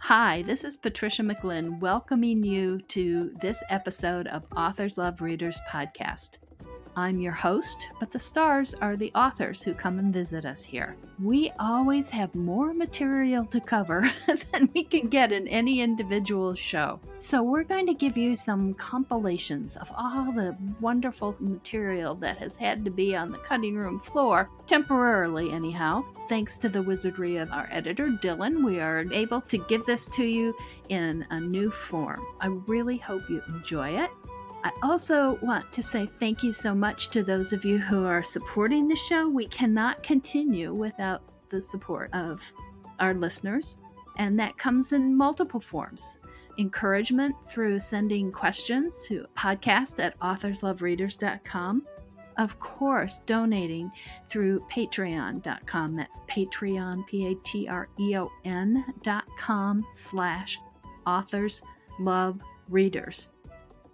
Hi, this is Patricia McLinn welcoming you to this episode of Authors Love Readers podcast. I'm your host, but the stars are the authors who come and visit us here. We always have more material to cover than we can get in any individual show. So we're going to give you some compilations of all the wonderful material that has had to be on the cutting room floor, temporarily anyhow. Thanks to the wizardry of our editor, Dylan, we are able to give this to you in a new form. I really hope you enjoy it. I also want to say thank you so much to those of you who are supporting the show. We cannot continue without the support of our listeners, and that comes in multiple forms. Encouragement through sending questions to podcast@authorslovereaders.com. Of course, donating through patreon.com. That's Patreon, patreon.com/authorslovereaders.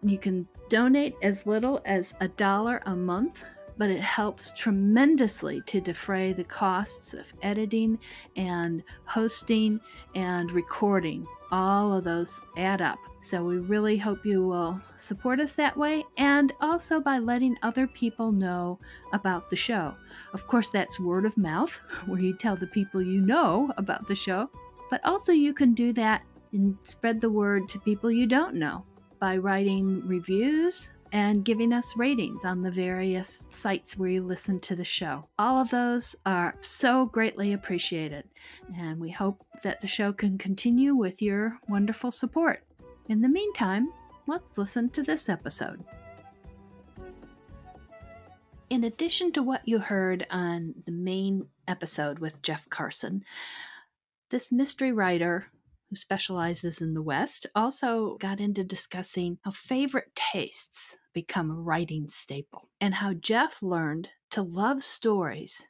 You can donate as little as $1 a month, but it helps tremendously to defray the costs of editing and hosting and recording. All of those add up. So we really hope you will support us that way, and also by letting other people know about the show. Of course, that's word of mouth, where you tell the people you know about the show, but also you can do that and spread the word to people you don't know by writing reviews and giving us ratings on the various sites where you listen to the show. All of those are so greatly appreciated, and we hope that the show can continue with your wonderful support. In the meantime, let's listen to this episode. In addition to what you heard on the main episode with Jeff Carson, this mystery writer who specializes in the West also got into discussing how favorite tastes become a writing staple, and how Jeff learned to love stories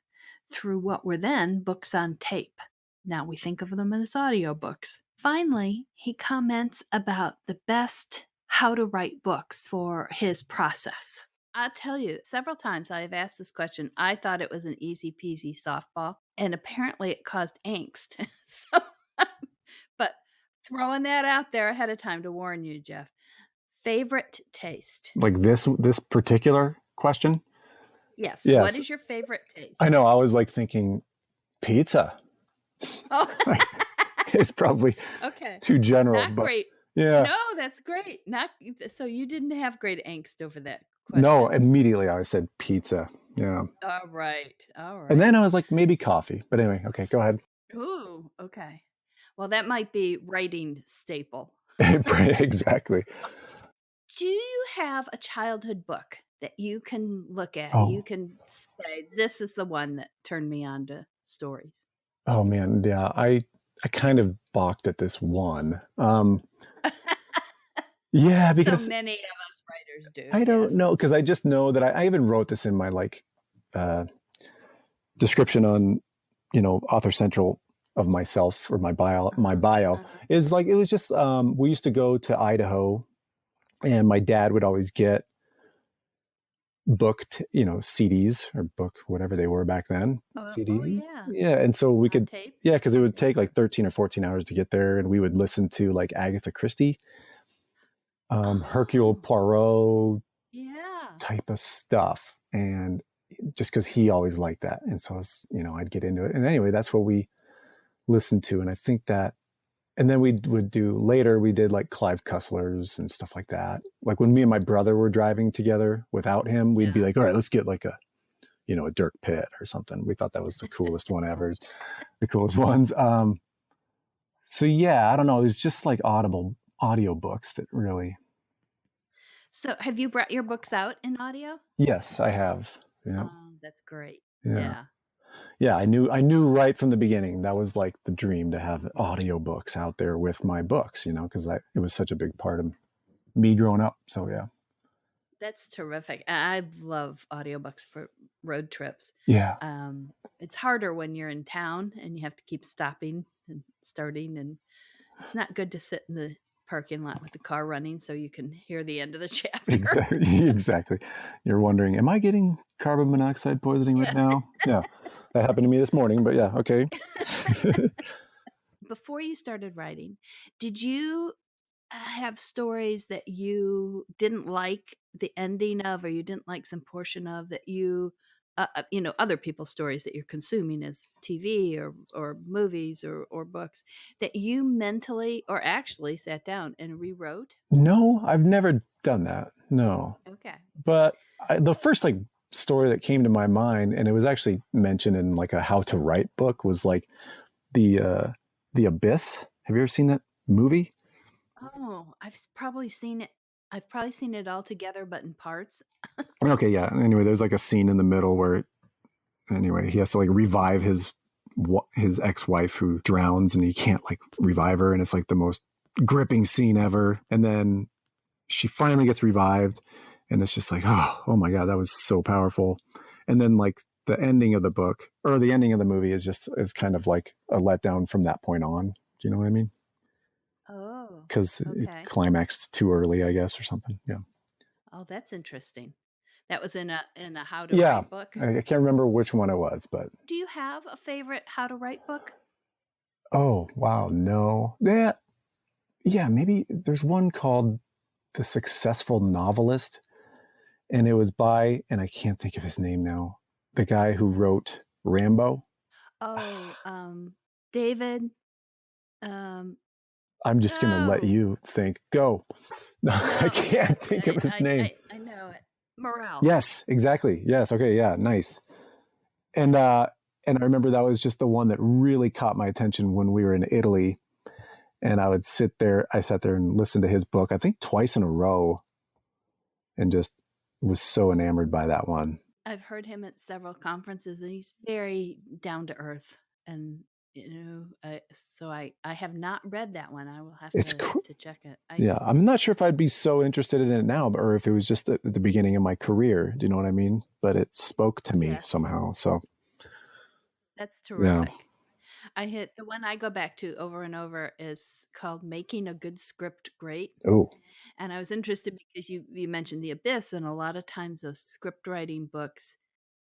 through what were then books on tape. Now we think of them as audiobooks. Finally, he comments about the best how to write books for his process. I'll tell you, several times I have asked this question. I thought it was an easy peasy softball, and apparently it caused angst. But throwing that out there ahead of time to warn you, Jeff. Favorite taste? Like this particular question? Yes. Yes. What is your favorite taste? I know. I was like thinking pizza. Oh. It's probably okay. Too general. Not but great. Yeah. No, that's great. So you didn't have great angst over that question. No, immediately I said pizza. Yeah. All right. And then I was like, maybe coffee. But anyway, okay, go ahead. Ooh, okay. Well, that might be writing staple. Exactly. Do you have a childhood book that you can look at? Oh. You can say, this is the one that turned me on to stories. Oh, man. Yeah, I kind of balked at this one. Yeah, because so many of us writers do. I don't know, because I just know that I even wrote this in my description on, Author Central of myself, or my bio. Is like, it was just, we used to go to Idaho, and my dad would always get booked, CDs or book, whatever they were back then. CDs. Oh, yeah. Yeah. And so we could, tape? Yeah, because it would take like 13 or 14 hours to get there. And we would listen to like Agatha Christie, Hercule Poirot type of stuff. And just because he always liked that. And so, I'd get into it. And anyway, that's what we listened to. And I think that, and then we did like Clive Cussler's and stuff like that. Like when me and my brother were driving together without him, we'd be like, all right, let's get like a Dirk Pitt or something. We thought that was the coolest one ever, the coolest ones. So yeah, I don't know. It was just like audiobooks that really. So have you brought your books out in audio? Yes, I have. Yeah. Oh, that's great. Yeah. Yeah, I knew right from the beginning that was like the dream, to have audiobooks out there with my books, because it was such a big part of me growing up. So yeah. That's terrific. I love audiobooks for road trips. Yeah. It's harder when you're in town and you have to keep stopping and starting, and it's not good to sit in the parking lot with the car running so you can hear the end of the chapter. Exactly. You're wondering, am I getting carbon monoxide poisoning right now? Yeah. That happened to me this morning, but yeah, okay. before you started writing, did you have stories that you didn't like the ending of, or you didn't like some portion of, that you, other people's stories that you're consuming as TV or movies or books, that you mentally or actually sat down and rewrote? No, I've never done that. No. Okay. But the first like story that came to my mind, and it was actually mentioned in like a how to write book, was like the Abyss. Have you ever seen that movie? Oh, I've probably seen it. I've probably seen it all together, but in parts. Okay, yeah. Anyway, there's like a scene in the middle where, anyway, he has to like revive his ex-wife who drowns, and he can't like revive her, and it's like the most gripping scene ever. And then she finally gets revived, and it's just like, oh my God, that was so powerful. And then like the ending of the book or the ending of the movie is kind of like a letdown from that point on. Do you know what I mean? Oh, Because okay. it climaxed too early, I guess, or something. Yeah. Oh, that's interesting. That was in a how to Yeah. write book. I can't remember which one it was, but. Do you have a favorite how to write book? Oh, wow. No. Yeah, maybe there's one called The Successful Novelist, and it was by, and I can't think of his name now, the guy who wrote Rambo. Oh, David. I'm just going to let you think. Go. No, I can't think of his name. I know it. Morrell. Yes, exactly. Yes. Okay. Yeah. Nice. And I remember that was just the one that really caught my attention when we were in Italy. And I sat there and listened to his book, I think twice in a row, and just was so enamored by that one. I've heard him at several conferences, and he's very down to earth. And, so I have not read that one. I will have to check it. Yeah. I'm not sure if I'd be so interested in it now, or if it was just at the beginning of my career. Do you know what I mean? But it spoke to me somehow. So that's terrific. Yeah. The one I go back to over and over is called Making a Good Script Great. Oh. And I was interested because you mentioned The Abyss, and a lot of times those script writing books,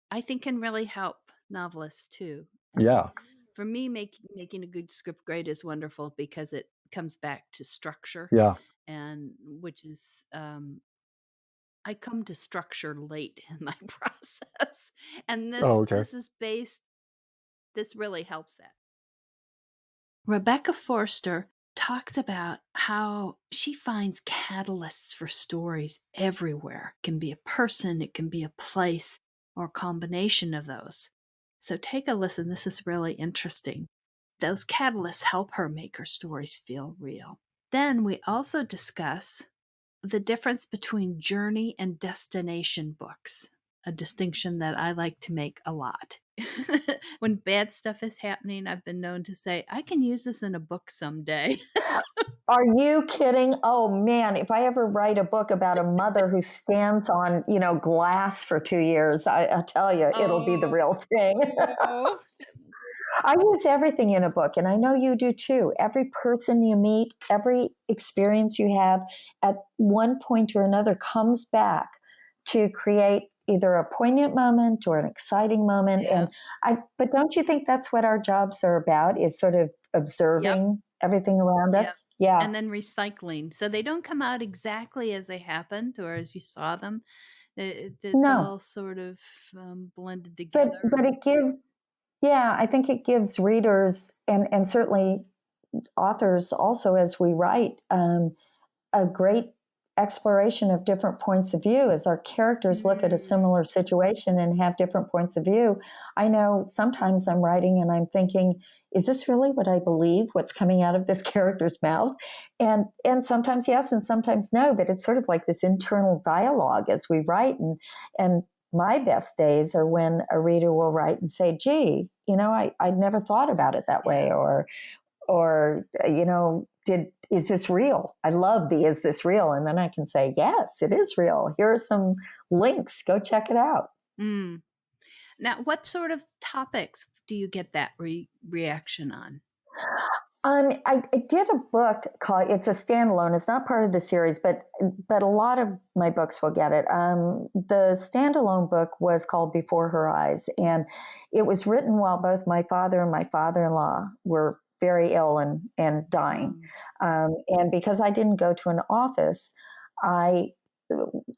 I think, can really help novelists too. Yeah. For me, making a good script great is wonderful because it comes back to structure. Yeah. And which is, I come to structure late in my process. And this really helps that. Rebecca Forster talks about how she finds catalysts for stories everywhere. It can be a person, it can be a place, or a combination of those. So take a listen. This is really interesting. Those catalysts help her make her stories feel real. Then we also discuss the difference between journey and destination books, a distinction that I like to make a lot. When bad stuff is happening, I've been known to say, I can use this in a book someday. Are you kidding? Oh man, if I ever write a book about a mother who stands on, glass for 2 years, I tell you, it'll be the real thing. I use everything in a book, and I know you do too. Every person you meet, every experience you have at one point or another comes back to create either a poignant moment or an exciting moment. Yeah. But don't you think that's what our jobs are about, is sort of observing everything around us? Yeah. And then recycling. So they don't come out exactly as they happened or as you saw them. It's all sort of blended together. But it gives, I think it gives readers and certainly authors also, as we write, a great exploration of different points of view as our characters look at a similar situation and have different points of view. I know sometimes I'm writing and I'm thinking, is this really what I believe, what's coming out of this character's mouth? And sometimes yes, and sometimes no, but it's sort of like this internal dialogue as we write. And my best days are when a reader will write and say, gee, I'd never thought about it that way, or is this real? I love the is this real? And then I can say, yes, it is real. Here are some links. Go check it out. Now, what sort of topics do you get that reaction on? I did a book called, it's a standalone. It's not part of the series, but a lot of my books will get it. The standalone book was called Before Her Eyes, and it was written while both my father and my father-in-law were very ill and dying. And because I didn't go to an office, I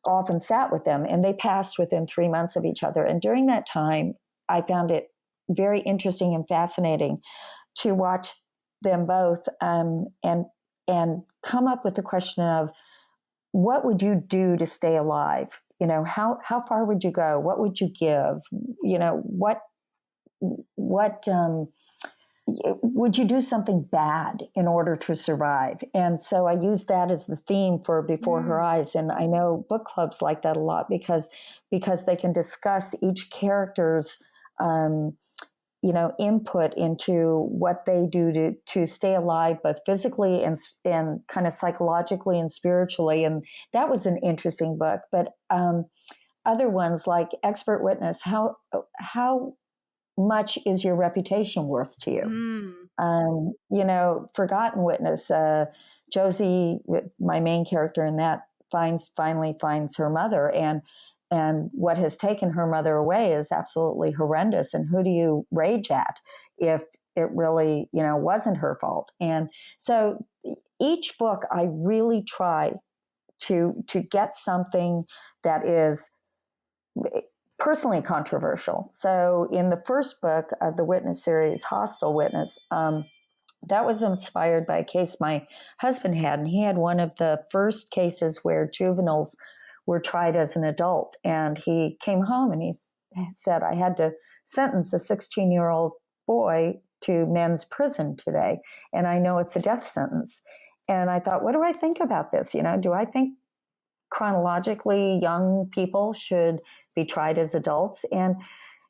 often sat with them, and they passed within 3 months of each other. And during that time, I found it very interesting and fascinating to watch them both and come up with the question of, what would you do to stay alive? You know, how far would you go? What would you give? You know, what would you do something bad in order to survive? And so I used that as the theme for Before Her Eyes. And I know book clubs like that a lot because they can discuss each character's input into what they do to stay alive, both physically and kind of psychologically and spiritually. And that was an interesting book. But other ones like Expert Witness, how much is your reputation worth to you? Forgotten Witness, Josie, my main character in that, finally finds her mother, and what has taken her mother away is absolutely horrendous. And who do you rage at if it really, wasn't her fault? And so each book, I really try to get something that is personally controversial. So in the first book of the Witness series, Hostile Witness, that was inspired by a case my husband had. And he had one of the first cases where juveniles were tried as an adult. And he came home and he said, I had to sentence a 16-year-old boy to men's prison today. And I know it's a death sentence. And I thought, what do I think about this? Do I think chronologically young people should be tried as adults? And,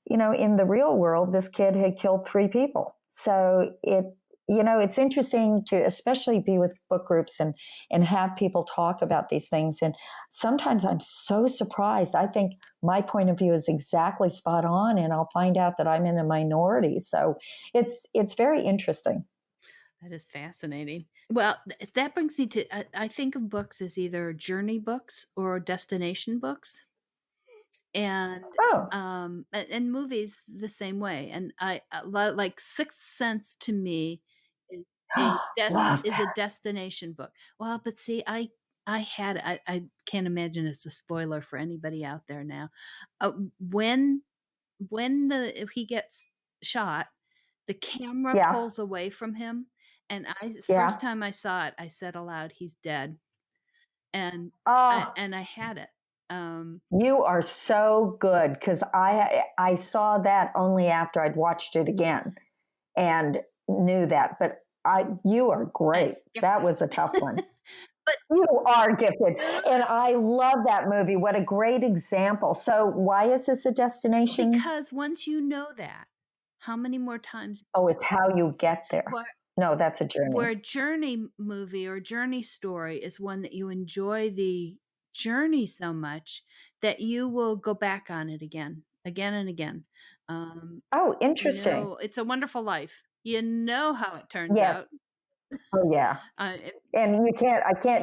in the real world, this kid had killed 3 people. So it's interesting to especially be with book groups and have people talk about these things. And sometimes I'm so surprised. I think my point of view is exactly spot on, and I'll find out that I'm in a minority. So it's very interesting. That is fascinating. Well, that brings me to, I think of books as either journey books or destination books. And and movies the same way. And a lot like Sixth Sense to me is a destination book. Well, but see, I can't imagine it's a spoiler for anybody out there now. When he gets shot, the camera pulls away from him, and first time I saw it, I said aloud, "He's dead," and I had it. You are so good, because I saw that only after I'd watched it again and knew that. But you are great. That was a tough one. But you are gifted. And I love that movie. What a great example. So why is this a destination? Because once you know that, how many more times? Oh, it's how you get there. No, that's a journey. Where a journey movie or journey story is one that you enjoy the journey so much that you will go back on it again and again. Oh, interesting. It's a Wonderful Life. You know how it turns out. Oh yeah. And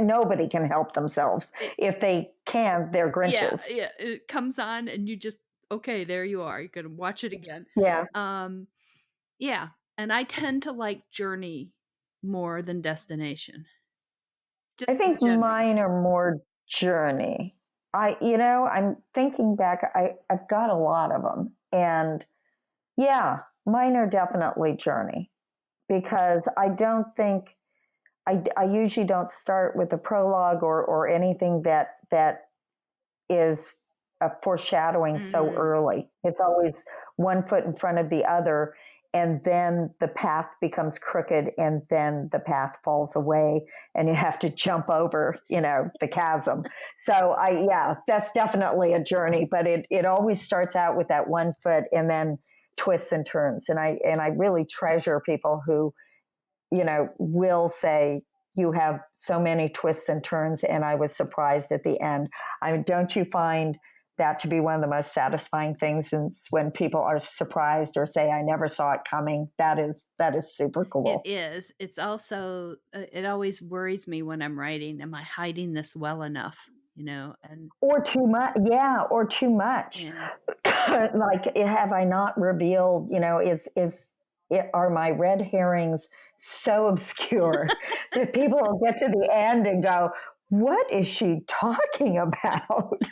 nobody can help themselves. If they can, they're Grinches. Yeah. It comes on and you just, okay, there you are. You're going to watch it again. Yeah. Yeah. And I tend to like journey more than destination. I think mine are more journey. I'm thinking back, I've got a lot of them. And yeah, mine are definitely journey, because I don't think, I usually don't start with a prologue or anything that is a foreshadowing so early. It's always one foot in front of the other, and then the path becomes crooked, and then the path falls away, and you have to jump over, the chasm. So that's definitely a journey, but it always starts out with that one foot and then twists and turns. And I really treasure people who, will say, you have so many twists and turns, and I was surprised at the end. Don't you find that to be one of the most satisfying things, is when people are surprised or say, I never saw it coming? That is super cool. It is. It's also, it always worries me when I'm writing. Am I hiding this well enough? Or too much. Yeah. Or too much. Yeah. Like, have I not revealed, is are my red herrings so obscure that people will get to the end and go, what is she talking about?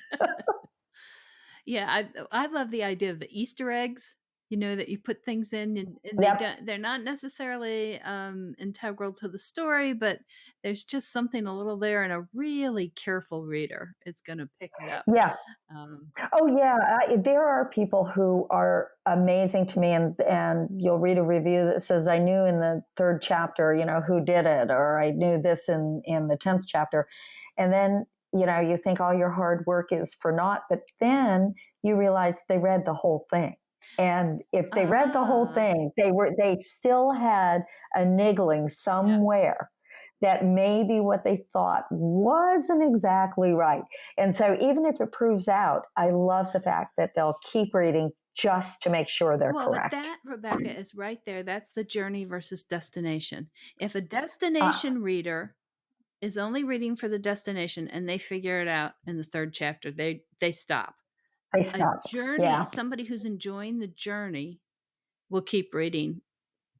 Yeah, I love the idea of the Easter eggs, that you put things in and Yep. they're not necessarily integral to the story, but there's just something a little there, and a really careful reader is going to pick it up. Yeah. Oh, yeah. There are people who are amazing to me, and you'll read a review that says, I knew in the 3rd chapter, who did it, or I knew this in the 10th chapter. And then, you think all your hard work is for naught, but then you realize they read the whole thing. And if they read the whole thing, they still had a niggling somewhere that maybe what they thought wasn't exactly right. And so even if it proves out, I love the fact that they'll keep reading just to make sure they're correct. But that, Rebecca, is right there. That's the journey versus destination. If a destination reader is only reading for the destination and they figure it out in the 3rd chapter, they stop. They stop. A journey, somebody who's enjoying the journey will keep reading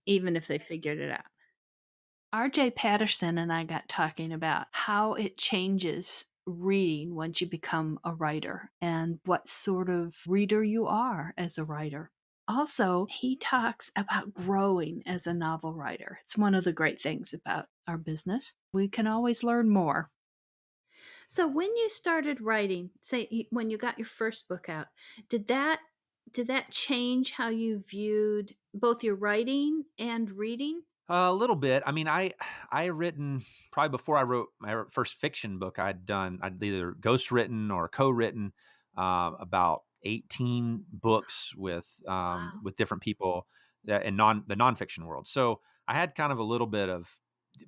even if they figured it out. R.J. Patterson and I got talking about how it changes reading once you become a writer and what sort of reader you are as a writer. Also, he talks about growing as a novel writer. It's one of the great things about our business. We can always learn more. So when you started writing, say when you got your first book out, did that change how you viewed both your writing and reading? A little bit. I mean, I written probably before I wrote my first fiction book. I'd either ghostwritten or co-written about 18 books with different people in the nonfiction world. So I had kind of a little bit of,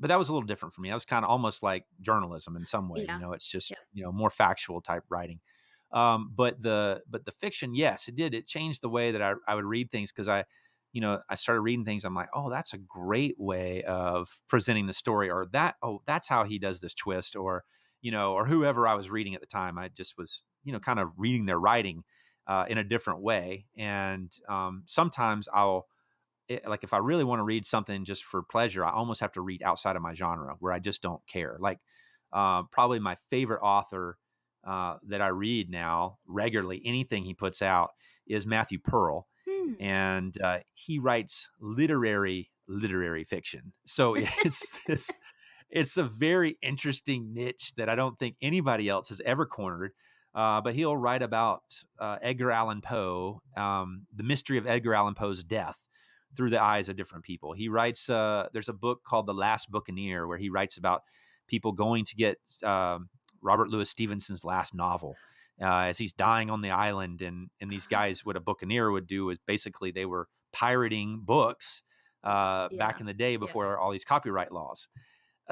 but that was a little different for me. That was kind of almost like journalism in some way. It's just more factual type writing. But the fiction, yes, it did. It changed the way that I would read things, because I started reading things. I'm like, oh, that's a great way of presenting the story, or that's how he does this twist, or whoever I was reading at the time. I just was, kind of reading their writing in a different way. And sometimes like if I really want to read something just for pleasure, I almost have to read outside of my genre where I just don't care. Like probably my favorite author that I read now regularly, anything he puts out, is Matthew Pearl. And he writes literary fiction. So it's a very interesting niche that I don't think anybody else has ever cornered. But he'll write about Edgar Allan Poe, the mystery of Edgar Allan Poe's death through the eyes of different people. He writes, there's a book called The Last Buccaneer, where he writes about people going to get Robert Louis Stevenson's last novel. As he's dying on the island, and these guys, what a buccaneer would do is basically they were pirating books back in the day before all these copyright laws.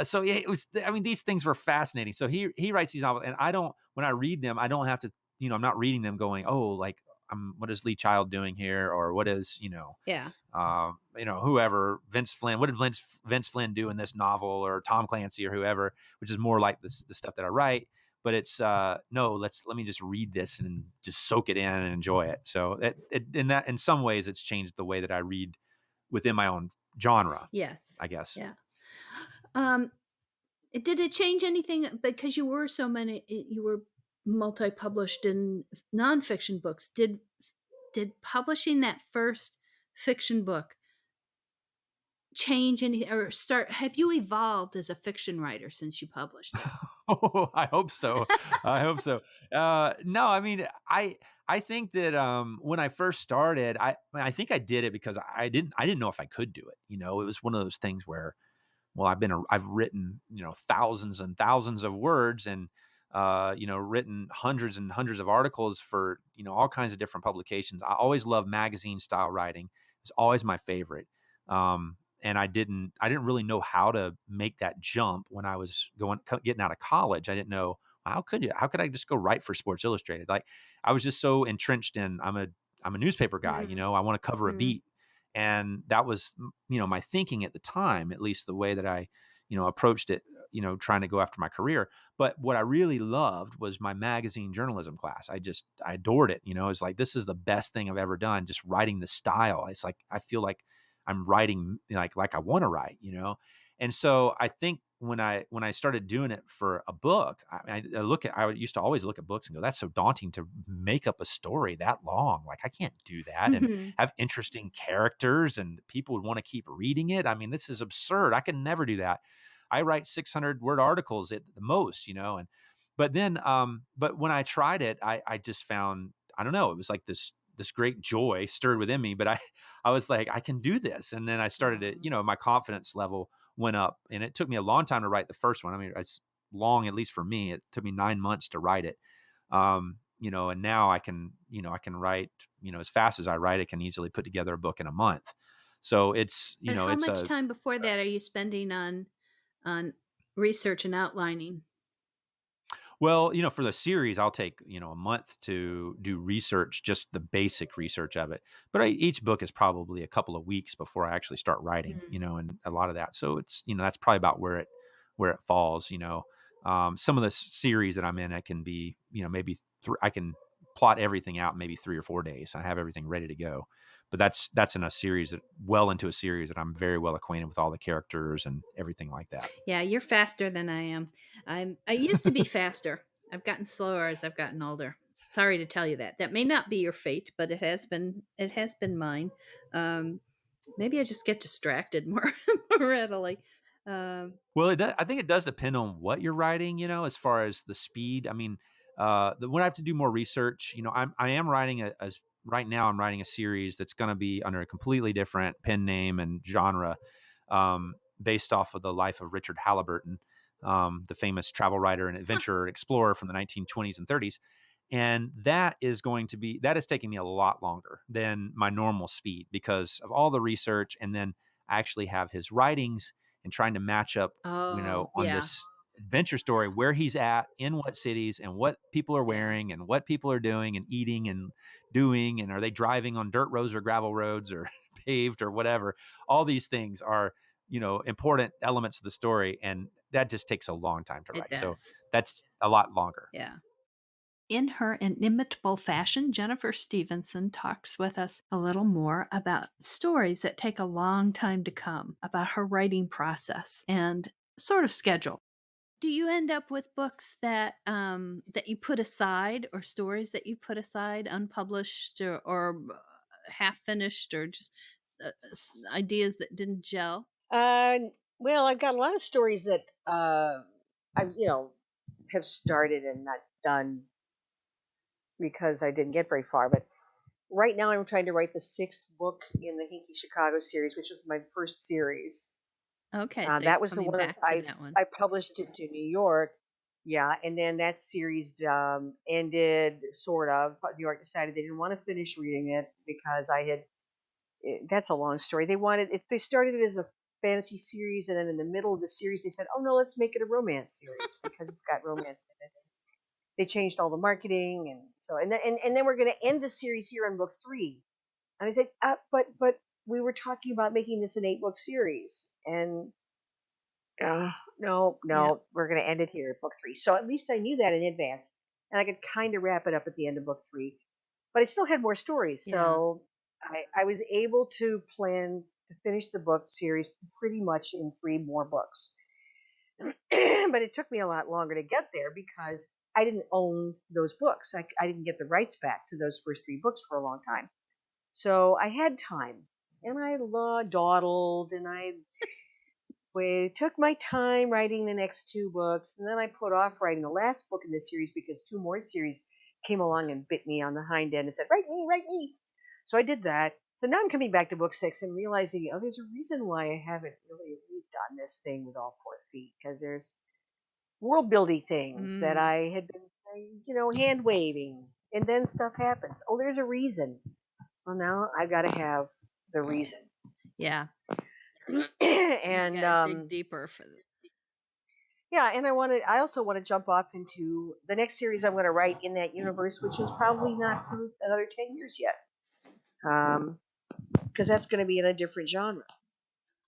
So it was, I mean, these things were fascinating. So he writes these novels, and when I read them, I don't have to, I'm not reading them going, oh, like, what is Lee Child doing here? Or what is, whoever, Vince Flynn, what did Vince Flynn do in this novel, or Tom Clancy or whoever, which is more like the stuff that I write. But it's no, let me just read this and just soak it in and enjoy it. So in some ways, it's changed the way that I read within my own genre. Yes, I guess. Yeah. Did it change anything, because you were multi-published in nonfiction books? Did publishing that first fiction book change anything, or have you evolved as a fiction writer since you published it? Oh, I hope so. No, I mean, I think that when I first started, I think I did it because I didn't know if I could do it. It was one of those things where, well, I've written, thousands and thousands of words, and written hundreds and hundreds of articles for, all kinds of different publications. I always loved magazine style writing. It's always my favorite. And I didn't really know how to make that jump when I was getting out of college. I didn't know, how could I just go write for Sports Illustrated? Like, I was just so entrenched in, I'm a newspaper guy, I want to cover a beat. And that was, my thinking at the time, at least the way that I, approached it, trying to go after my career. But what I really loved was my magazine journalism class. I adored it. It's like, this is the best thing I've ever done, just writing the style. It's like, I feel like I'm writing like I want to write, And so I think when I started doing it for a book, I used to always look at books and go, that's so daunting to make up a story that long. Like I can't do that and have interesting characters and people would want to keep reading it. I mean, this is absurd. I can never do that. I write 600 word articles at the most, but when I tried it, I just found, I don't know, it was like this great joy stirred within me, but I was like, I can do this. And then I started to, my confidence level went up, and it took me a long time to write the first one. I mean, it's long, at least for me, it took me 9 months to write it. And now I can write, as fast as I write, I can easily put together a book in a month. So it's, and how much time before that are you spending on research and outlining? Well, for the series, I'll take, a month to do research, just the basic research of it. But each book is probably a couple of weeks before I actually start writing, and a lot of that. So it's, that's probably about where it falls, some of the series that I'm in, I can be, maybe I can plot everything out in maybe 3 or 4 days. I have everything ready to go. But that's in a series into a series that I'm very well acquainted with all the characters and everything like that. Yeah, you're faster than I am. I used to be faster. I've gotten slower as I've gotten older. Sorry to tell you that. That may not be your fate, but it has been mine. Maybe I just get distracted more readily. Well, I think it does depend on what you're writing, as far as the speed. I mean, when I have to do more research, I am writing right now I'm writing a series that's going to be under a completely different pen name and genre, based off of the life of Richard Halliburton, the famous travel writer and adventurer explorer from the 1920s and 30s. And that is taking me a lot longer than my normal speed because of all the research. And then I actually have his writings and trying to match up, on this adventure story, where he's at, in what cities, and what people are wearing, and what people are doing and eating and doing, and are they driving on dirt roads or gravel roads or paved or whatever. All these things are, important elements of the story, and that just takes a long time to write. So that's a lot longer. Yeah. In her inimitable fashion, Jennifer Stevenson talks with us a little more about stories that take a long time to come, about her writing process and sort of schedule. Do you end up with books that that you put aside, or stories that you put aside, unpublished or half finished, or just ideas that didn't gel? Well, I've got a lot of stories that I've have started and not done because I didn't get very far. But right now, I'm trying to write the 6th book in the Hinky Chicago series, which was my first series. Okay, so that was the one that I published it to New York. Yeah, and then that series ended, sort of. But New York decided they didn't want to finish reading it because that's a long story. They started it as a fantasy series, and then in the middle of the series they said, oh no, let's make it a romance series because it's got romance in it. They changed all the marketing, and then we're going to end the series here on book 3. And I said, but we were talking about making this an 8-book series, and no, we're going to end it here at book 3. So at least I knew that in advance, and I could kind of wrap it up at the end of book 3. But I still had more stories, so I was able to plan to finish the book series pretty much in 3 more books. But it took me a lot longer to get there because I didn't own those books. I didn't get the rights back to those first 3 books for a long time. So I had time, and I dawdled, and I took my time writing the next 2 books, and then I put off writing the last book in this series because 2 more series came along and bit me on the hind end and said, write me. So I did that. So now I'm coming back to book 6 and realizing, there's a reason why I haven't really done this thing with all 4 feet, because there's world building things that I had been, hand waving, and then stuff happens. Oh, there's a reason. Well, now I've got to have the reason. Yeah. And dig deeper for this. Yeah, and I also want to jump off into the next series I'm going to write in that universe, which is probably not for another 10 years yet, because that's going to be in a different genre.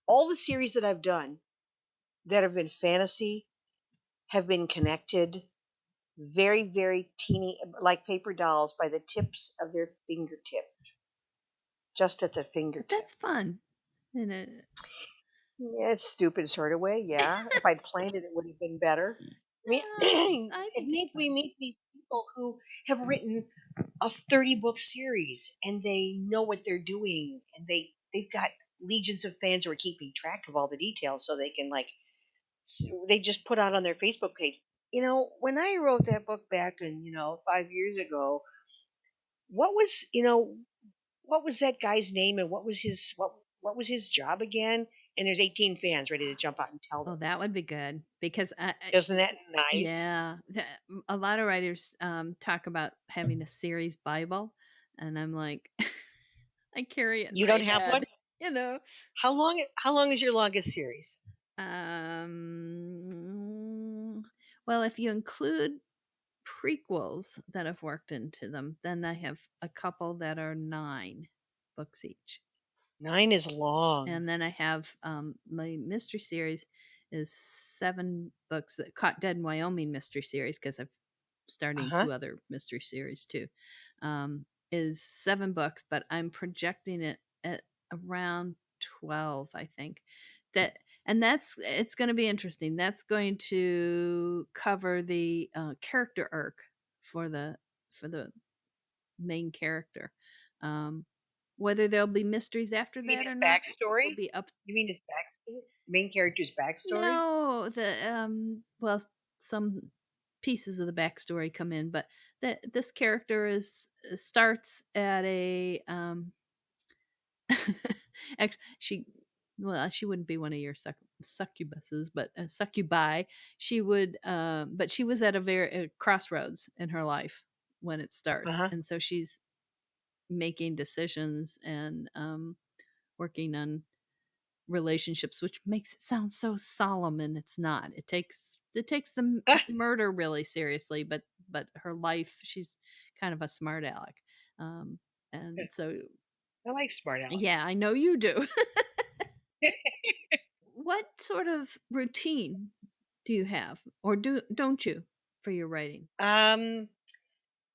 All the series that I've done that have been fantasy have been connected, very, very teeny, like paper dolls, by the tips of their fingertip, just at the fingertip. That's fun. In a Yeah, it's stupid sort of way. Yeah, if I'd planned it, it would have been better. I mean, I I think think it's we fun. meet these people who have written a 30-book series, and they know what they're doing, and they've got legions of fans who are keeping track of all the details, so they can they just put out on their Facebook page. When I wrote that book back in 5 years ago, what was what was that guy's name, and what was his job again? And there's 18 fans ready to jump out and tell Oh, them. that would be good because Isn't that nice? yeah, a lot of writers talk about having a series Bible, and I'm like, I carry it in You my don't have one? head. How long is your longest series? Well, if you include prequels that have worked into them, then I have a couple that are 9 books each. 9 is long. And then I have my mystery series is 7 books, that Caught Dead in Wyoming mystery series, because I'm starting 2 other mystery series too. Is 7 books, but I'm projecting it at around 12, I think. It's going to be interesting. That's going to cover the character arc for the main character. Whether there'll be mysteries after You mean that or his not backstory? will be up. You mean his backstory? Main character's backstory? No, well, some pieces of the backstory come in, but this character starts at a she she wouldn't be one of your succubuses, but a succubi. She would, but she was at a very crossroads in her life when it starts, and so she's making decisions and working on relationships, which makes it sound so solemn, and it's not. It takes the murder really seriously, but her life, she's kind of a smart aleck, and so I like smart Alex. yeah, I know you do. What sort of routine do you have, or don't you, for your writing?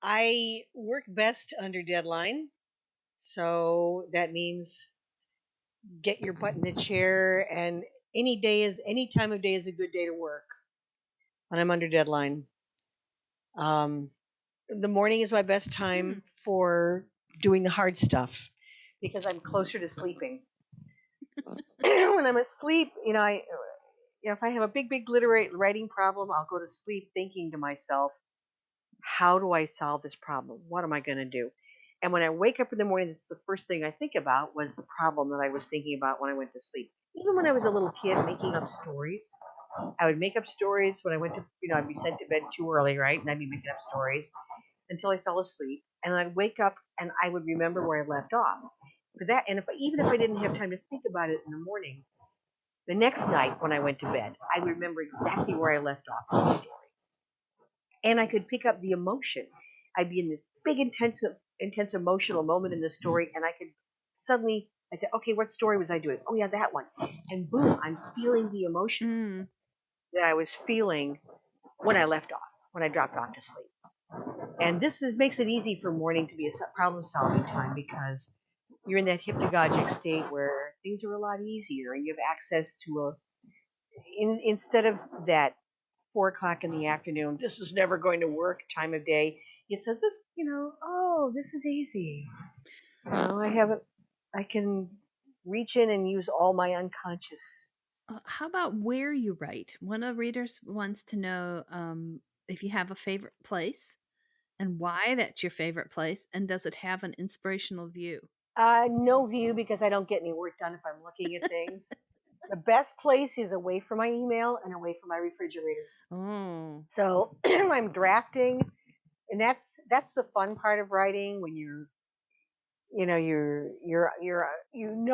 I work best under deadline, so that means get your butt in the chair, and any time of day is a good day to work when I'm under deadline. The morning is my best time for doing the hard stuff because I'm closer to sleeping. When I'm asleep, if I have a big literary writing problem, I'll go to sleep thinking to myself, how do I solve this problem? What am I going to do? And when I wake up in the morning, it's the first thing I think about was the problem that I was thinking about when I went to sleep. Even when I was a little kid making up stories, I would make up stories when I went to, I'd be sent to bed too early, right? And I'd be making up stories until I fell asleep. And I'd wake up and I would remember where I left off. For that, and even if I didn't have time to think about it in the morning, the next night when I went to bed, I remember exactly where I left off in the story. And I could pick up the emotion. I'd be in this big, intense emotional moment in the story, and I could suddenly, I'd say, okay, what story was I doing? Oh, yeah, that one. And boom, I'm feeling the emotions that I was feeling when I left off, when I dropped off to sleep. And this makes it easy for morning to be a problem-solving time because you're in that hypnagogic state where things are a lot easier, and you have access to instead of that 4 o'clock in the afternoon, this is never going to work time of day. It's this, oh, this is easy. I can reach in and use all my unconscious. How about where you write? One of the readers wants to know if you have a favorite place and why that's your favorite place, and does it have an inspirational view? No view because I don't get any work done if I'm looking at things. The best place is away from my email and away from my refrigerator. Oh. So I'm drafting, and that's the fun part of writing when you know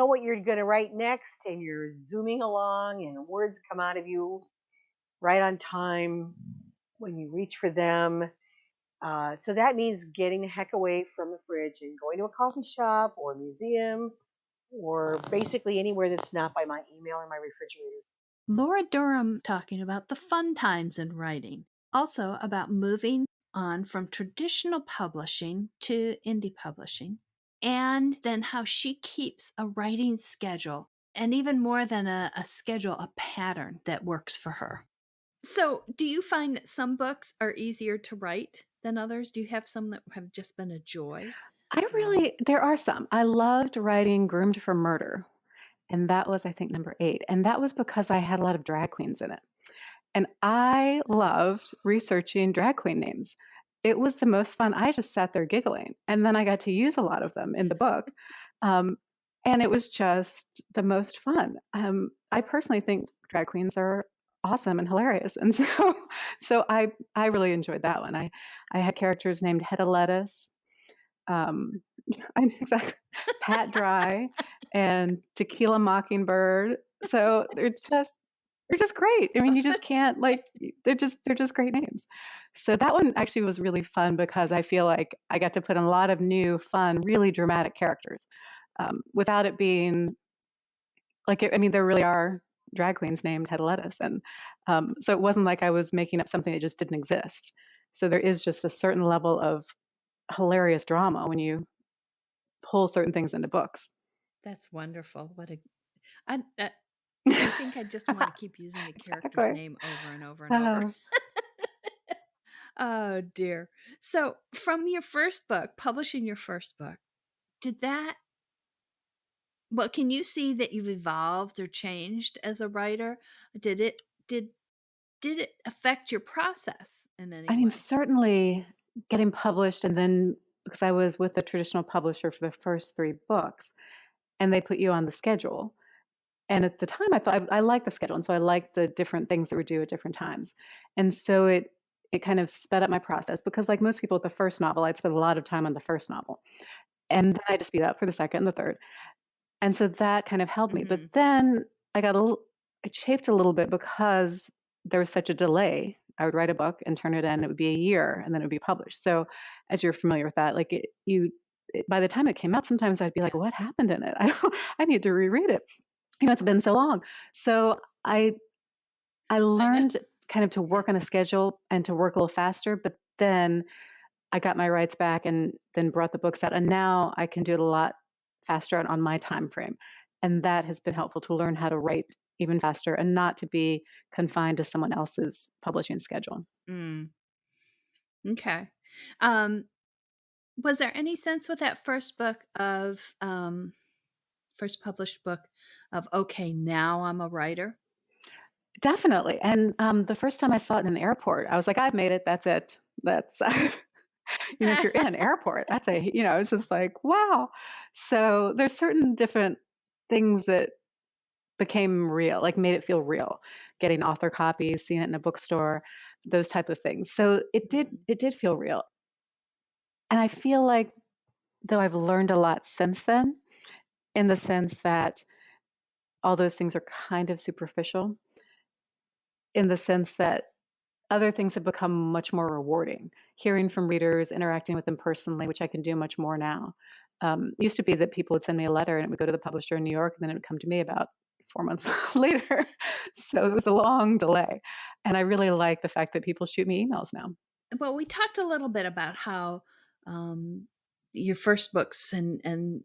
what you're going to write next, and you're zooming along, and words come out of you right on time when you reach for them. So that means getting the heck away from the fridge and going to a coffee shop or a museum or basically anywhere that's not by my email or my refrigerator. Laura Durham talking about the fun times in writing, also about moving on from traditional publishing to indie publishing, and then how she keeps a writing schedule and even more than a schedule, a pattern that works for her. So do you find that some books are easier to write than others? Do you have some that have just been a joy? There are some. I loved writing Groomed for Murder. And that was, I think, number 8. And that was because I had a lot of drag queens in it. And I loved researching drag queen names. It was the most fun. I just sat there giggling. And then I got to use a lot of them in the book. And it was just the most fun. I personally think drag queens are awesome and hilarious. And so I really enjoyed that one. I had characters named Hedda Lettuce, exactly, Pat Dry, and Tequila Mockingbird. So they're just great. I mean, you just can't they're just great names. So that one actually was really fun because I feel like I got to put in a lot of new, fun, really dramatic characters, without it being there really are drag queens named Hedda Lettuce, and so it wasn't like I was making up something that just didn't exist. So there is just a certain level of hilarious drama when you pull certain things into books. That's wonderful. I think I just want to keep using the character's name over and over and over. Oh dear. So from your first book, publishing your first book, can you see that you've evolved or changed as a writer? Did it affect your process in any way? I mean, certainly getting published, and then because I was with a traditional publisher for the first 3 books, and they put you on the schedule. And at the time, I thought I liked the schedule, and so I liked the different things that we do at different times. And so it kind of sped up my process because, like most people with the first novel, I'd spend a lot of time on the first novel, and then I had to speed up for the second and the third. And so that kind of helped me. But then I chafed a little bit because there was such a delay. I would write a book and turn it in. It would be a year, and then it would be published. So, as you're familiar with that, by the time it came out, sometimes I'd be like, "What happened in it? I need to reread it." It's been so long. So I learned kind of to work on a schedule and to work a little faster. But then I got my rights back and then brought the books out, and now I can do it a lot faster on my time frame. And that has been helpful to learn how to write even faster and not to be confined to someone else's publishing schedule. Okay. Was there any sense with that first book of first published book of, okay, now I'm a writer? Definitely. And the first time I saw it in an airport, I was like, I've made it. That's it. That's if you're in an airport, that's it's just like, wow. So there's certain different things that became real, like made it feel real, getting author copies, seeing it in a bookstore, those type of things. So it did feel real. And I feel like, though, I've learned a lot since then, in the sense that all those things are kind of superficial, in the sense that other things have become much more rewarding. Hearing from readers, interacting with them personally, which I can do much more now. It used to be that people would send me a letter and it would go to the publisher in New York, and then it would come to me about 4 months later. So it was a long delay. And I really like the fact that people shoot me emails now. Well, we talked a little bit about how your first books and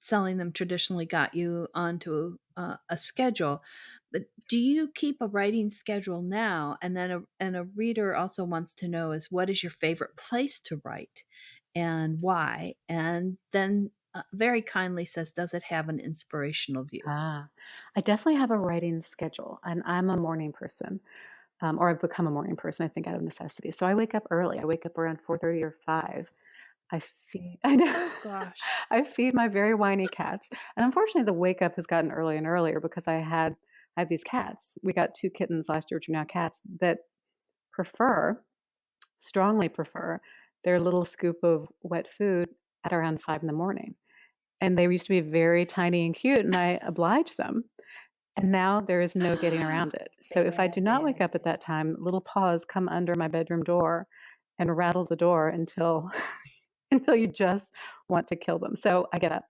selling them traditionally got you onto a schedule. But do you keep a writing schedule now? And then a reader also wants to know is, what is your favorite place to write and why? And then very kindly says, does it have an inspirational view? I definitely have a writing schedule, and I'm a morning person. Or I've become a morning person, I think, out of necessity. So I wake up early. I wake up around 4:30 or 5. I know. Oh, gosh. I feed my very whiny cats. And unfortunately, the wake up has gotten earlier and earlier because I have these cats. We got 2 kittens last year, which are now cats, that strongly prefer their little scoop of wet food at around 5 in the morning. And they used to be very tiny and cute, and I obliged them. And now there is no getting around it. So if I do not wake up at that time, little paws come under my bedroom door and rattle the door until you just want to kill them. So I get up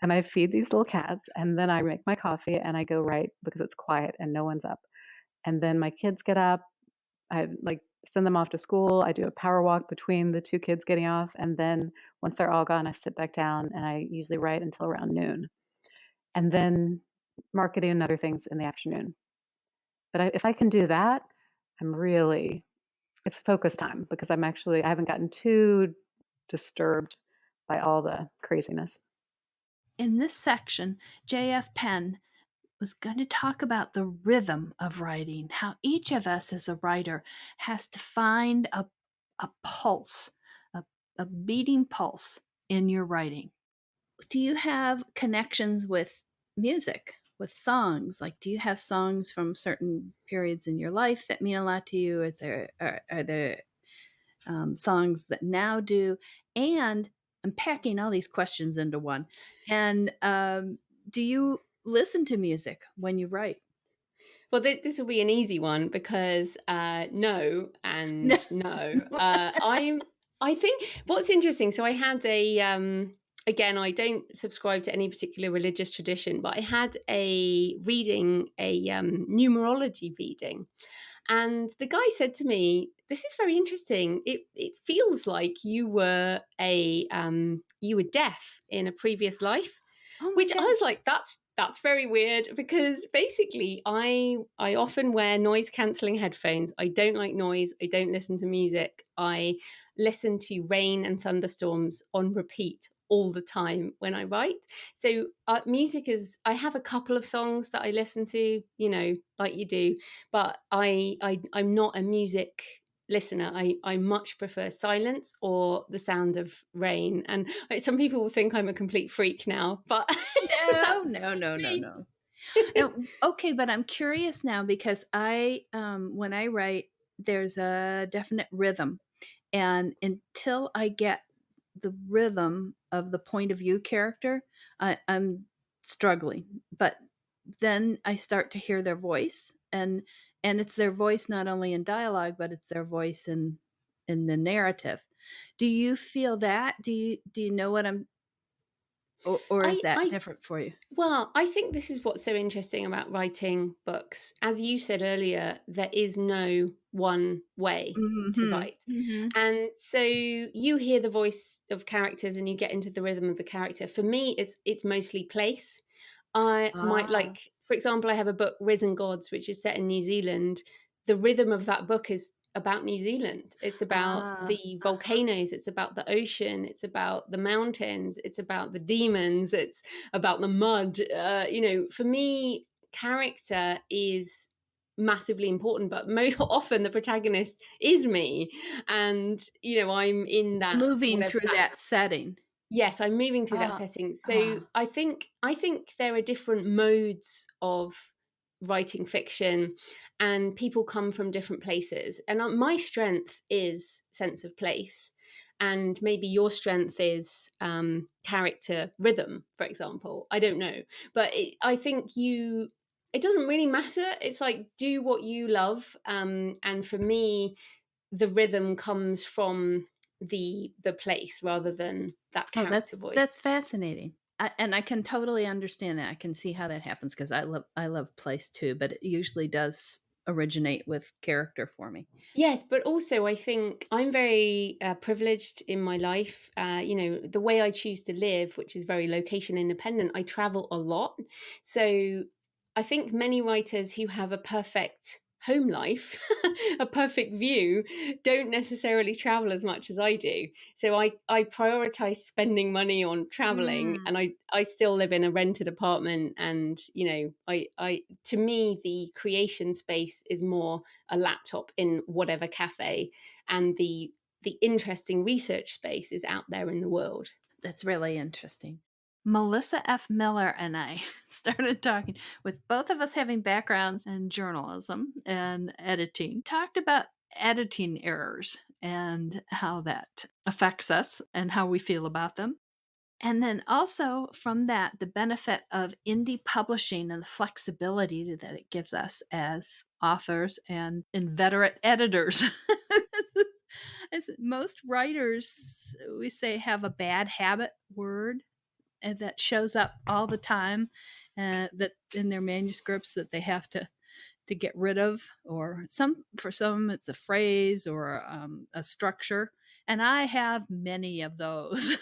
and I feed these little cats, and then I make my coffee and I go write because it's quiet and no one's up. And then my kids get up. I send them off to school. I do a power walk between the 2 kids getting off. And then once they're all gone, I sit back down and I usually write until around noon. And then marketing and other things in the afternoon. But if I can do that, it's focus time, because I haven't gotten too disturbed by all the craziness. In this section, J.F. Penn was going to talk about the rhythm of writing, how each of us as a writer has to find a pulse, a beating pulse in your writing. Do you have connections with music, with songs? Like, do you have songs from certain periods in your life that mean a lot to you? Are there songs that now do? And I'm packing all these questions into one. And do you listen to music when you write? Well, this will be an easy one, because no and no. I think what's interesting. So I had again, I don't subscribe to any particular religious tradition, but I had a numerology reading. And the guy said to me, "This is very interesting. It feels like you were deaf in a previous life," which I was like, that's very weird, because basically I often wear noise cancelling headphones. I don't like noise. I don't listen to music. I listen to rain and thunderstorms on repeat all the time when I write. So music is, I have a couple of songs that I listen to, like you do, but I'm not a music listener. I much prefer silence or the sound of rain. And some people will think I'm a complete freak now, but no. Okay, but I'm curious now, because when I write, there's a definite rhythm, and until I get the rhythm of the point of view character, I'm struggling. But then I start to hear their voice, and it's their voice not only in dialogue, but it's their voice in the narrative. Do you feel that? Do you know what I'm, or is that different for you? Well, I think this is what's so interesting about writing books. As you said earlier, there is no one way to write. Mm-hmm. And so you hear the voice of characters and you get into the rhythm of the character. For me, it's mostly place. I might like, for example, I have a book, Risen Gods, which is set in New Zealand. The rhythm of that book is about New Zealand. It's about the volcanoes. It's about the ocean. It's about the mountains. It's about the demons. It's about the mud. For me, character is massively important, but most often the protagonist is me. And, I'm in that. Moving through that setting. Yes, I'm moving through that setting. So I think there are different modes of writing fiction, and people come from different places. And my strength is sense of place, and maybe your strength is character rhythm, for example. I don't know, but I think it doesn't really matter. It's like, do what you love, and for me, the rhythm comes from the place rather than that character voice. That's fascinating. And I can totally understand that. I can see how that happens, because I love place too, but it usually does originate with character for me. Yes, but also I think I'm very privileged in my life. The way I choose to live, which is very location independent, I travel a lot. So I think many writers who have a perfect home life, a perfect view, don't necessarily travel as much as I do. So I prioritize spending money on traveling, and I still live in a rented apartment. And to me, the creation space is more a laptop in whatever cafe, and the interesting research space is out there in the world. That's really interesting. Melissa F. Miller and I started talking, with both of us having backgrounds in journalism and editing, talked about editing errors and how that affects us and how we feel about them. And then also from that, the benefit of indie publishing and the flexibility that it gives us as authors and inveterate editors. As most writers, we say, have a bad habit word that shows up all the time, that in their manuscripts that they have to get rid of, or for some it's a phrase or a structure, and I have many of those.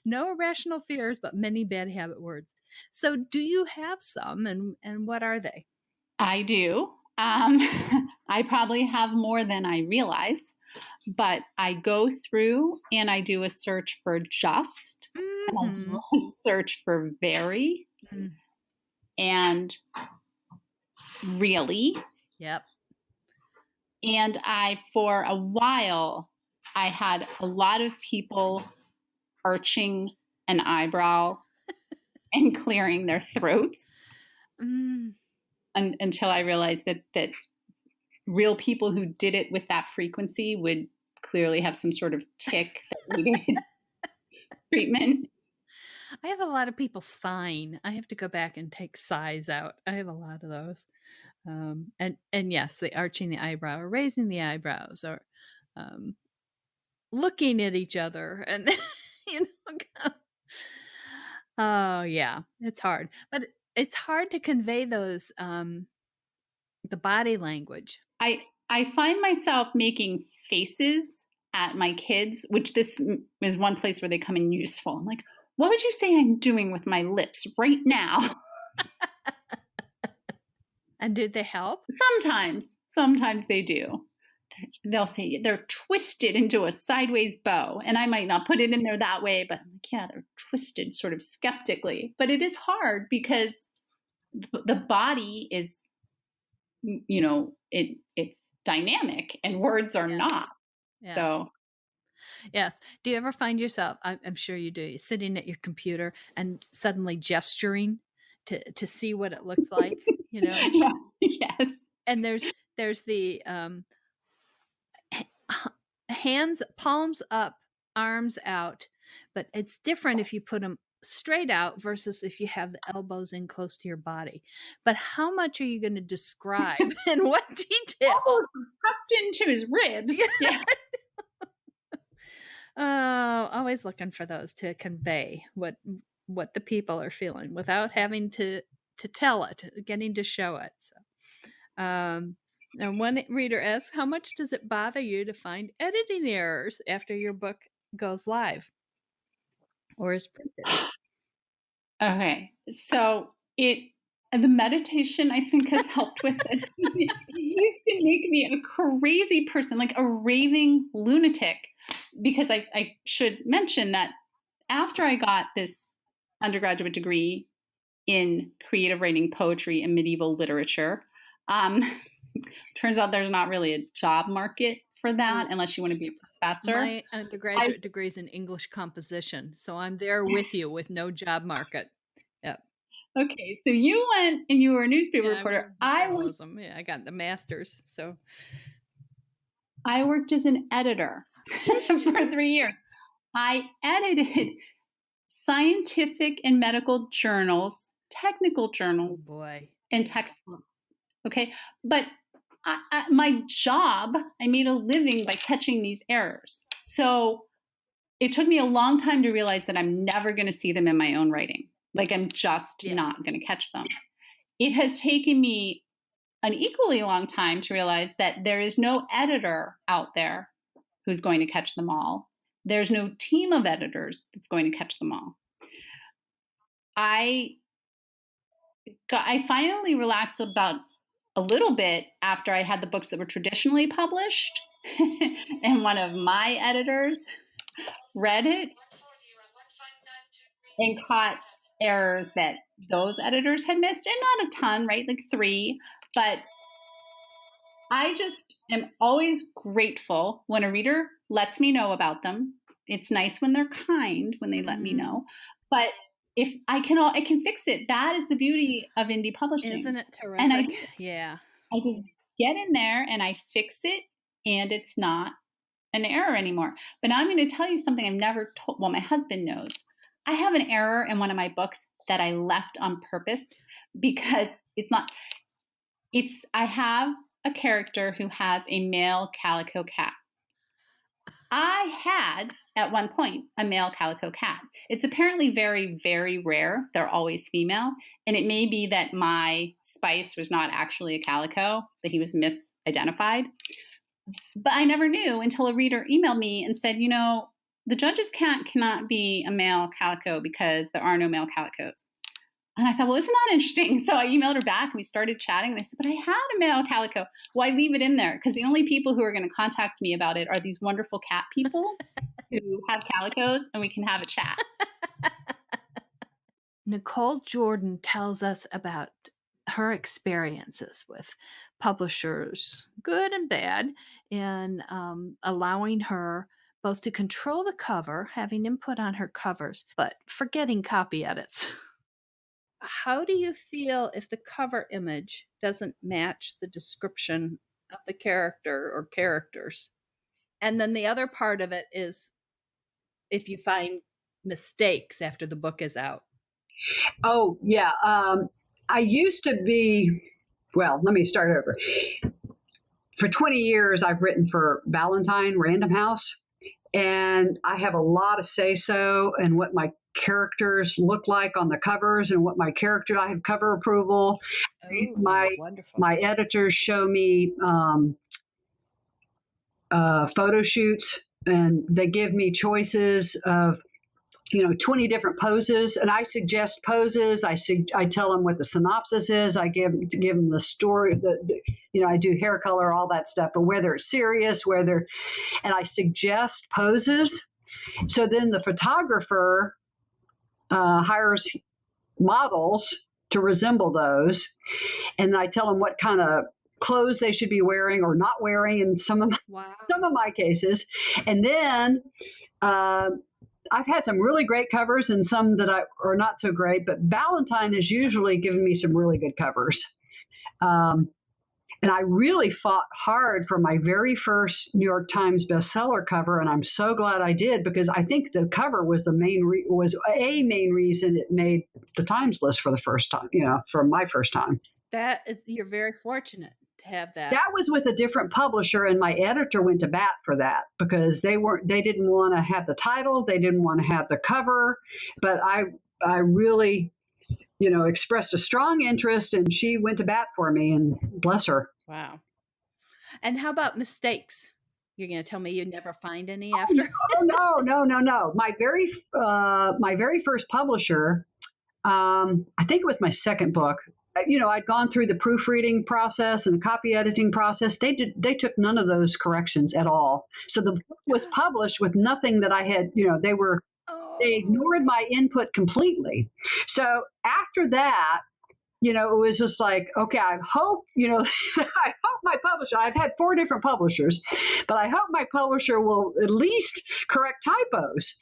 No irrational fears, but many bad habit words. So do you have some, and what are they? I do. I probably have more than I realize, but I go through and I do a search for just, and I do a search for very, and really. Yep. And for a while, I had a lot of people arching an eyebrow and clearing their throats until I realized that real people who did it with that frequency would clearly have some sort of tick that needed treatment. I have a lot of people sign. I have to go back and take sighs out. I have a lot of those. And yes, the arching the eyebrow or raising the eyebrows or looking at each other and oh yeah, it's hard. But it's hard to convey those the body language. I find myself making faces at my kids, which this is one place where they come in useful. I'm like, what would you say I'm doing with my lips right now? And did they help? Sometimes they do. They'll say they're twisted into a sideways bow. And I might not put it in there that way, but I'm like, yeah, they're twisted sort of skeptically. But it is hard because the body is, it's dynamic and words are not. Yeah. So. Yes. Do you ever find yourself, I'm sure you do, you're sitting at your computer and suddenly gesturing to see what it looks like, Yeah. Yes. And there's the hands, palms up, arms out, but it's different if you put them straight out versus if you have the elbows in close to your body. But how much are you going to describe in what detail? Elbows tucked into his ribs. Yeah. Oh, always looking for those to convey what the people are feeling without having to tell it, getting to show it. So, and one reader asks, how much does it bother you to find editing errors after your book goes live or is printed? Okay, so the meditation I think has helped with this. It used to make me a crazy person, like a raving lunatic. Because I should mention that after I got this undergraduate degree in creative writing, poetry, and medieval literature, turns out there's not really a job market for that unless you want to be a professor. My undergraduate degree is in English composition, so I'm there with you with no job market. Yep. Okay, so you went and you were a newspaper reporter. I got the master's, so I worked as an editor. For 3 years. I edited scientific and medical journals, technical journals, and textbooks. Okay. But my job, I made a living by catching these errors. So it took me a long time to realize that I'm never going to see them in my own writing. Like I'm just not going to catch them. It has taken me an equally long time to realize that there is no editor out there who's going to catch them all. There's no team of editors that's going to catch them all. I finally relaxed about a little bit after I had the books that were traditionally published, and one of my editors read it and caught errors that those editors had missed, and not a ton, right? Like 3, but I just am always grateful when a reader lets me know about them. It's nice when they're kind, when they let me know. But if I can fix it. That is the beauty of indie publishing. Isn't it terrific? And I just get in there and I fix it, and it's not an error anymore. But now I'm going to tell you something I've never told. Well, my husband knows. I have an error in one of my books that I left on purpose because I have a character who has a male calico cat. I had, at one point, a male calico cat. It's apparently very, very rare. They're always female. And it may be that my Spice was not actually a calico, that he was misidentified. But I never knew until a reader emailed me and said, the judge's cat cannot be a male calico because there are no male calicos. And I thought, well, isn't that interesting? So I emailed her back and we started chatting. And I said, but I had a male calico. Well, I leave it in there because the only people who are going to contact me about it are these wonderful cat people who have calicos, and we can have a chat. Nicole Jordan tells us about her experiences with publishers, good and bad, and allowing her both to control the cover, having input on her covers, but forgetting copy edits. How do you feel if the cover image doesn't match the description of the character or characters? And then the other part of it is if you find mistakes after the book is out. Oh, yeah. I used to be, well, let me start over. For 20 years, I've written for Ballantine, Random House, and I have a lot of say-so in what my characters look like on the covers and what my character, I have cover approval. My editors show me photo shoots, and they give me choices of 20 different poses, and I suggest poses. I tell them what the synopsis is. I give them the story. I do hair color, all that stuff, but whether it's serious, and I suggest poses. So then the photographer hires models to resemble those, and I tell them what kind of clothes they should be wearing or not wearing in some of my cases, and then. I've had some really great covers and some that are not so great, but Ballantine has usually given me some really good covers. And I really fought hard for my very first New York Times bestseller cover, and I'm so glad I did, because I think the cover was a main reason it made the Times list for the first time, for my first time. You're very fortunate to have that. That was with a different publisher, and my editor went to bat for that because they didn't want to have the title, they didn't want to have the cover, but I really, expressed a strong interest, and she went to bat for me, and bless her. Wow. And how about mistakes? You're going to tell me you never find any after? No. My very first publisher, I think it was my second book. I'd gone through the proofreading process and the copy editing process. They took none of those corrections at all. So the book was published with nothing that I had, they ignored my input completely. So after that, it was just like, okay, I hope my publisher, I've had 4 different publishers, but I hope my publisher will at least correct typos.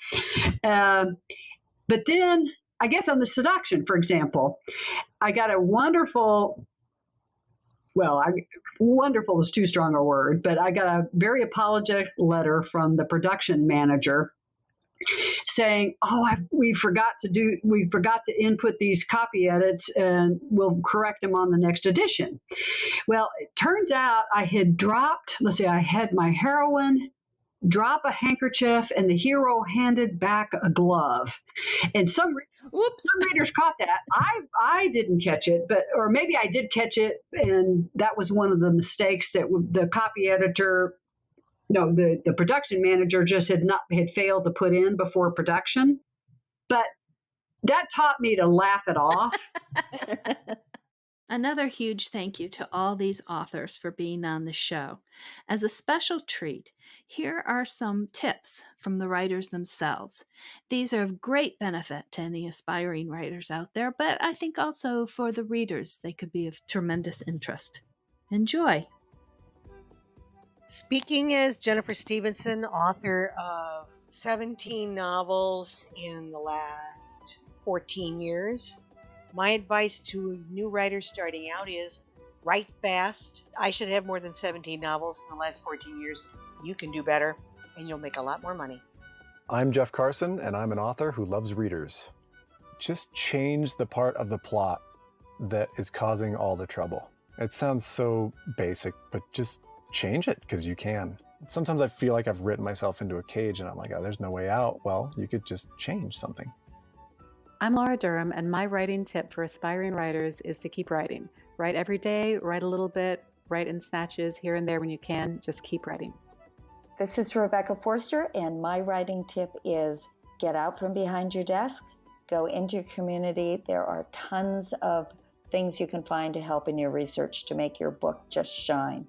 But then I guess on The Seduction, for example, I got a wonderful is too strong a word, but I got a very apologetic letter from the production manager saying, we forgot to input these copy edits, and we'll correct them on the next edition. Well, it turns out I had my heroine drop a handkerchief, and the hero handed back a glove. And some readers caught that. I didn't catch it, or maybe I did catch it, and that was one of the mistakes that the copy editor, the production manager just had failed to put in before production. But that taught me to laugh it off. Another huge thank you to all these authors for being on the show. As a special treat, here are some tips from the writers themselves. These are of great benefit to any aspiring writers out there, but I think also for the readers, they could be of tremendous interest. Enjoy. Speaking as Jennifer Stevenson, author of 17 novels in the last 14 years, my advice to new writers starting out is write fast. I should have more than 17 novels in the last 14 years. You can do better, and you'll make a lot more money. I'm Jeff Carson, and I'm an author who loves readers. Just change the part of the plot that is causing all the trouble. It sounds so basic, but just change it because you can. Sometimes I feel like I've written myself into a cage, and I'm like, there's no way out. Well, you could just change something. I'm Laura Durham, and my writing tip for aspiring writers is to keep writing. Write every day, write a little bit, write in snatches here and there when you can. Just keep writing. This is Rebecca Forster, and my writing tip is get out from behind your desk Go into your community. There are tons of things you can find to help in your research to make your book just shine.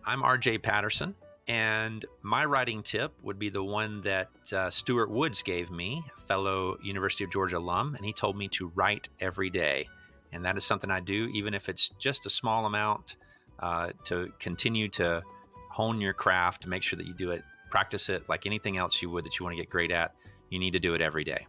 I'm RJ Patterson, and my writing tip would be the one that Stuart Woods gave me, a fellow University of Georgia alum, and he told me to write every day. And that is something I do, even if it's just a small amount, to continue to hone your craft, to make sure that you do it, practice it like anything else you would that you want to get great at. You need to do it every day.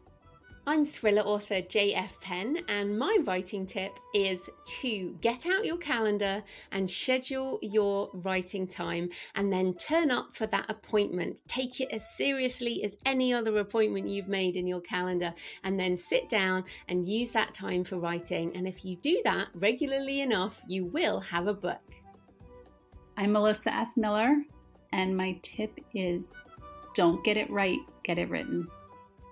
I'm thriller author J.F. Penn, and my writing tip is to get out your calendar and schedule your writing time, and then turn up for that appointment. Take it as seriously as any other appointment you've made in your calendar, and then sit down and use that time for writing. And if you do that regularly enough, you will have a book. I'm Melissa F. Miller, and my tip is don't get it right, get it written.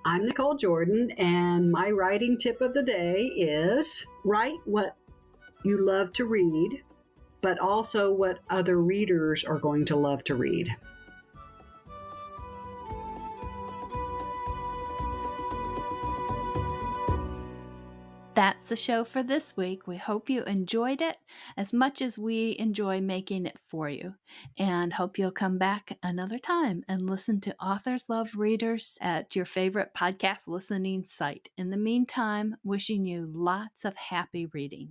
I'm Nicole Jordan, and my writing tip of the day is write what you love to read, but also what other readers are going to love to read. That's the show for this week. We hope you enjoyed it as much as we enjoy making it for you, and hope you'll come back another time and listen to Authors Love Readers at your favorite podcast listening site. In the meantime, wishing you lots of happy reading.